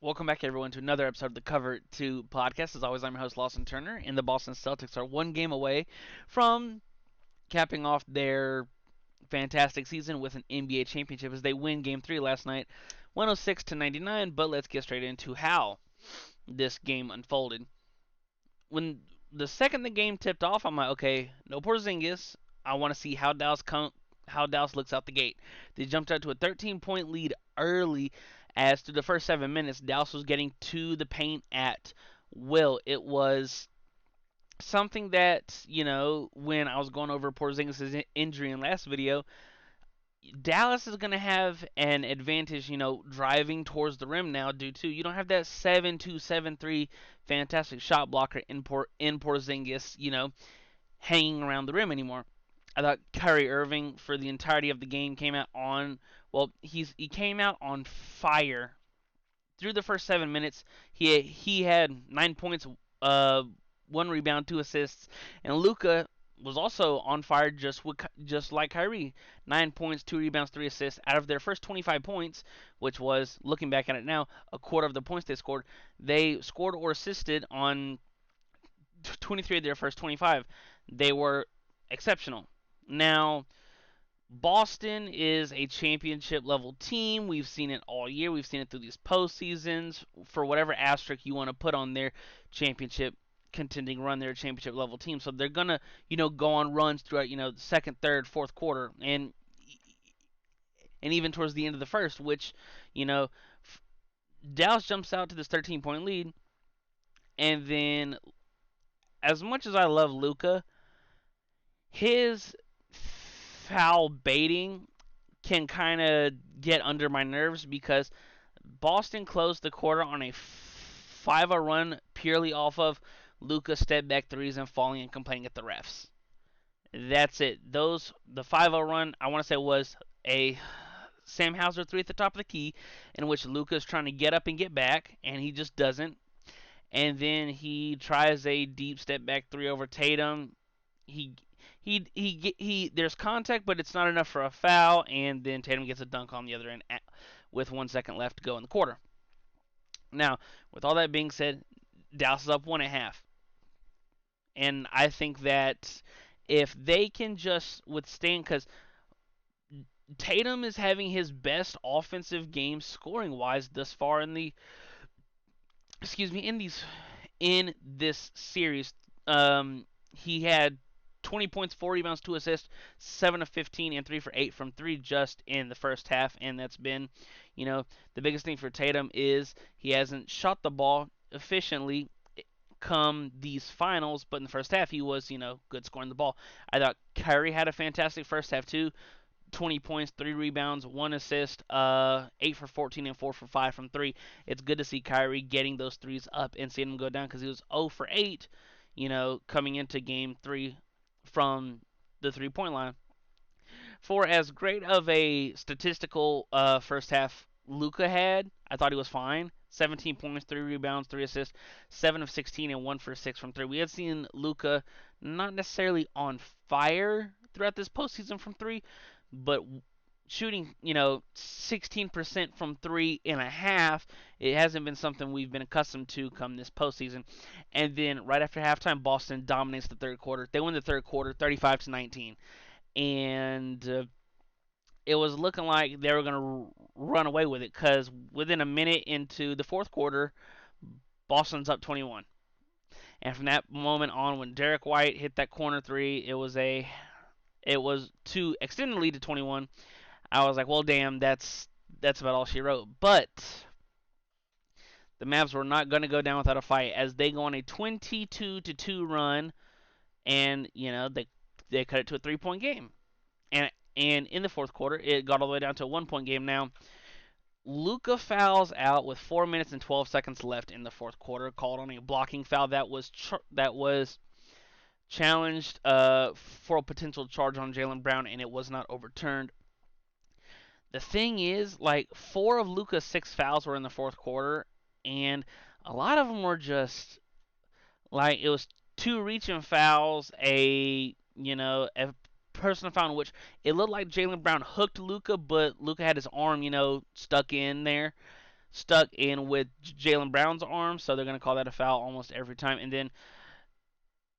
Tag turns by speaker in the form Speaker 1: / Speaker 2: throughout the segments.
Speaker 1: Welcome back, everyone, to another episode of the Cover 2 podcast. As always, I'm your host, Lawson Turner, and the Boston Celtics are one game away from capping off their fantastic season with an NBA championship as they win Game 3 last night, 106 to 99. But let's get straight into how this game unfolded. When the second the game tipped off, I'm like, okay, no Porzingis. I want to see how Dallas looks out the gate. They jumped out to a 13-point lead early, as through the first 7 minutes, Dallas was getting to the paint at will. It was something that, when I was going over Porzingis' injury in last video, Dallas is going to have an advantage, driving towards the rim now due to you don't have that 7-2, 7-3 fantastic shot blocker in Porzingis, hanging around the rim anymore. I thought Kyrie Irving for the entirety of the game came out on he came out on fire through the first 7 minutes. He had 9 points, uh, 1 rebound, 2 assists, and Luka was also on fire just like Kyrie. 9 points, 2 rebounds, 3 assists. Out of their first 25 points, which was, looking back at it now, a quarter of the points they scored or assisted on 23 of their first 25. They were exceptional. Now, Boston is a championship level team. We've seen it all year. We've seen it through these postseasons. For whatever asterisk you want to put on their championship contending run, their championship level team. So they're gonna, go on runs throughout, the second, third, fourth quarter, and even towards the end of the first, which, you know, Dallas jumps out to this 13-point lead, and then as much as I love Luka, his foul baiting can kind of get under my nerves because Boston closed the quarter on a 5-0 run purely off of Luka step back threes and falling and complaining at the refs. That's it. The 5-0 run, I want to say, was a Sam Hauser three at the top of the key, in which Luka's trying to get up and get back, and he just doesn't. And then he tries a deep step back three over Tatum. He there's contact, but it's not enough for a foul, and then Tatum gets a dunk on the other end with 1 second left to go in the quarter. Now, with all that being said, Dallas is up 1.5, and I think that if they can just withstand, because Tatum is having his best offensive game scoring wise thus far in this series. He had 20 points, 4 rebounds, 2 assists, 7 of 15, and 3 for 8 from 3 just in the first half. And that's been, the biggest thing for Tatum is he hasn't shot the ball efficiently come these finals, but in the first half he was, good scoring the ball. I thought Kyrie had a fantastic first half too. 20 points, 3 rebounds, 1 assist, 8 for 14 and 4 for 5 from 3. It's good to see Kyrie getting those threes up and seeing him go down because he was 0 for 8, coming into game 3 from the 3-point line. For as great of a statistical first half Luka had, I thought he was fine. 17 points, 3 rebounds, 3 assists, 7 of 16 and 1 for 6 from 3. We had seen Luka not necessarily on fire throughout this postseason from 3, but shooting, 16% from 3.5, it hasn't been something we've been accustomed to come this postseason. And then right after halftime, Boston dominates the third quarter. They win the third quarter, 35-19, and it was looking like they were going to run away with it because within a minute into the fourth quarter, Boston's up 21. And from that moment on, when Derek White hit that corner three, it was to extend the lead to 21. I was like, well, damn, that's about all she wrote. But the Mavs were not going to go down without a fight as they go on a 22-2 run, and they cut it to a 3-point game. And in the fourth quarter, it got all the way down to a 1-point game. Now, Luka fouls out with 4 minutes and 12 seconds left in the fourth quarter, called on a blocking foul that was challenged for a potential charge on Jaylen Brown, and it was not overturned. The thing is, like, 4 of Luka's 6 fouls were in the fourth quarter, and a lot of them were just like it was 2 reaching fouls, a personal foul in which it looked like Jaylen Brown hooked Luka, but Luka had his arm, stuck in there. stuck in with Jaylen Brown's arm, so they're going to call that a foul almost every time. And then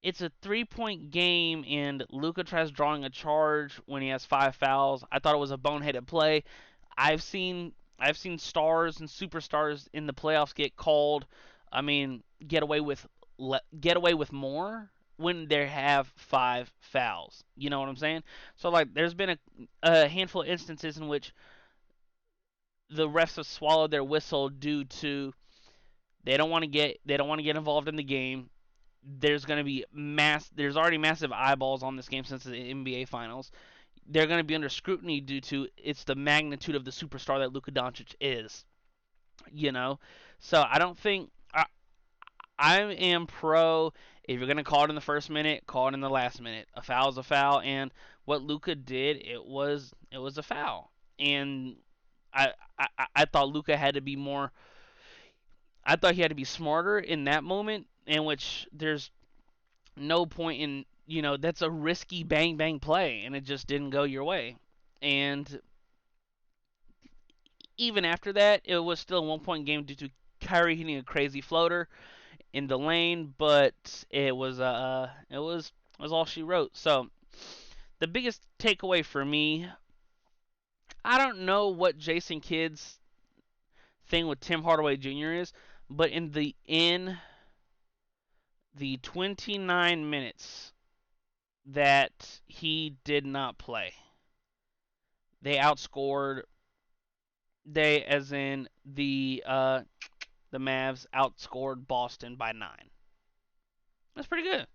Speaker 1: it's a 3-point game, and Luka tries drawing a charge when he has 5 fouls. I thought it was a boneheaded play. I've seen I've seen stars and superstars in the playoffs get called. I mean, get away with more when they have 5 fouls. You know what I'm saying? So like, there's been a handful of instances in which the refs have swallowed their whistle due to they don't want to get involved in the game. There's already massive eyeballs on this game since the NBA finals. They're going to be under scrutiny due to it's the magnitude of the superstar that Luka Doncic is, you know. So I don't think I am pro. If you're going to call it in the first minute, call it in the last minute. A foul is a foul, and what Luka did, it was a foul. And I I thought Luka had to be more. I thought he had to be smarter in that moment, in which there's no point in, that's a risky bang bang play, and it just didn't go your way. And even after that, it was still a 1 point game due to Kyrie hitting a crazy floater in the lane, but it was all she wrote. So the biggest takeaway for me, I don't know what Jason Kidd's thing with Tim Hardaway Jr. is, but in the 29 minutes that he did not play, they outscored they as in the Mavs outscored Boston by 9. That's pretty good,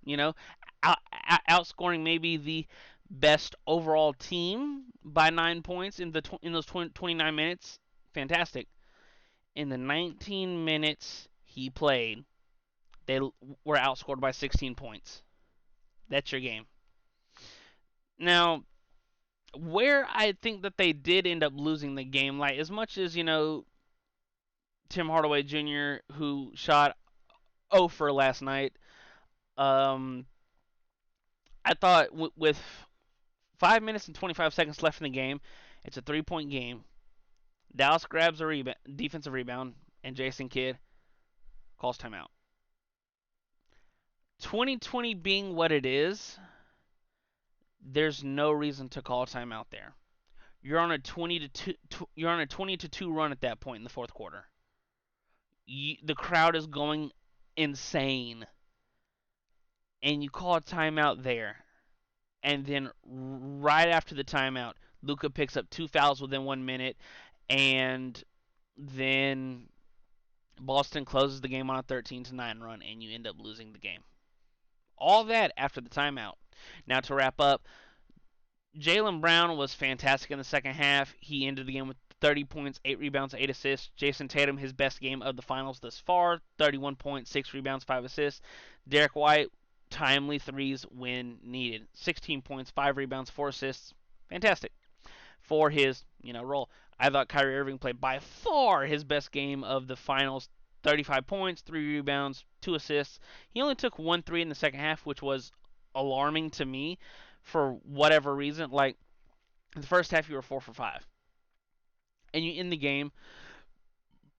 Speaker 1: outscoring maybe the best overall team by 9 points in those 29 minutes. Fantastic. In the 19 minutes he played, they were outscored by 16 points. That's your game. Now, where I think that they did end up losing the game, like as much as Tim Hardaway Jr., who shot 0 for last night, um, I thought with 5 minutes and 25 seconds left in the game, it's a 3-point game. Dallas grabs a defensive rebound, and Jason Kidd calls timeout. 2020 being what it is, there's no reason to call timeout there. You're on a 20-2 run at that point in the fourth quarter. The crowd is going insane, and you call a timeout there, and then right after the timeout, Luka picks up 2 fouls within 1 minute, and then Boston closes the game on a 13-9 run, and you end up losing the game. All that after the timeout. Now, to wrap up, Jaylen Brown was fantastic in the second half. He ended the game with 30 points, 8 rebounds, 8 assists. Jason Tatum, his best game of the finals thus far, 31 points, 6 rebounds, 5 assists. Derek White, timely threes when needed. 16 points, 5 rebounds, 4 assists. Fantastic for his, role. I thought Kyrie Irving played by far his best game of the finals. 35 points, 3 rebounds, 2 assists. He only took 1 3 in the second half, which was alarming to me for whatever reason. Like, in the first half, you were 4 for 5. And you end the game,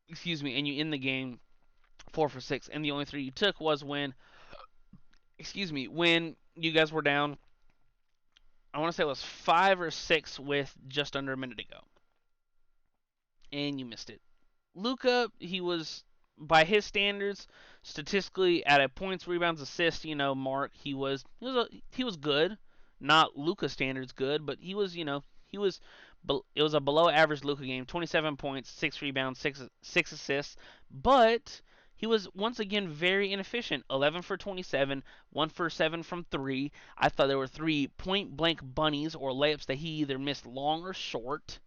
Speaker 1: and you end the game 4 for 6. And the only 3 you took was when you guys were down, I want to say it was 5 or 6 with just under a minute to go. And you missed it. Luka, he was, by his standards, statistically at a points, rebounds, assists, mark, he was good. Not Luka standards good, but he was, it was a below average Luka game. 27 points, 6 rebounds, 6 assists, but he was once again very inefficient. 11 for 27, 1 for 7 from 3. I thought there were 3 point blank bunnies or layups that he either missed long or short.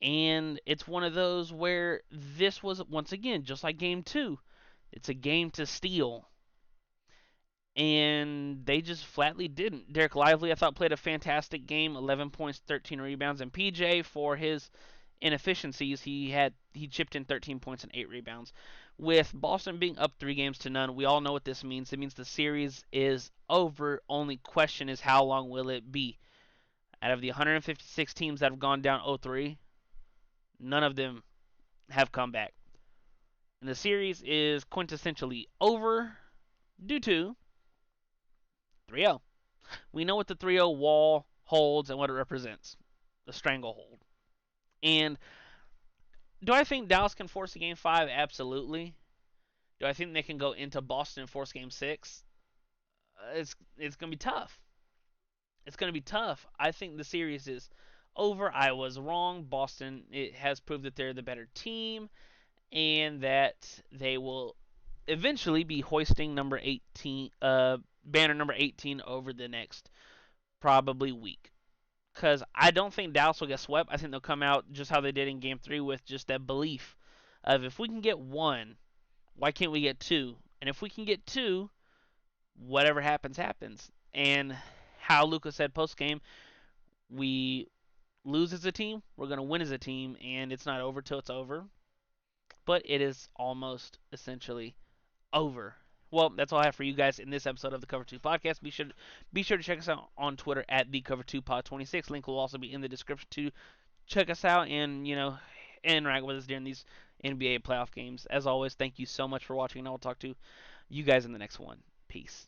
Speaker 1: And it's one of those where this was, once again, just like game 2, it's a game to steal. And they just flatly didn't. Derek Lively, I thought, played a fantastic game. 11 points, 13 rebounds. And PJ, for his inefficiencies, he chipped in 13 points and 8 rebounds. With Boston being up 3-0, we all know what this means. It means the series is over. Only question is, how long will it be? Out of the 156 teams that have gone down 0-3, none of them have come back. And the series is quintessentially over due to 3-0. We know what the 3-0 wall holds and what it represents, the stranglehold. And do I think Dallas can force a game 5? Absolutely. Do I think they can go into Boston and force game 6? It's going to be tough. It's going to be tough. I think the series is over. I was wrong. Boston, it has proved that they're the better team and that they will eventually be hoisting number 18 banner number 18 over the next probably week. Because I don't think Dallas will get swept. I think they'll come out just how they did in Game 3 with just that belief of if we can get one, why can't we get two? And if we can get two, whatever happens, happens. And how Luka said post game, we lose as a team, we're going to win as a team, and it's not over till it's over. But it is almost essentially over. Well, that's all I have for you guys in this episode of the Cover 2 podcast. Be sure to check us out on Twitter at the Cover 2 Pod 26. Link will also be in the description to check us out and interact with us during these NBA playoff games. As always, thank you so much for watching, and I will talk to you guys in the next one. Peace.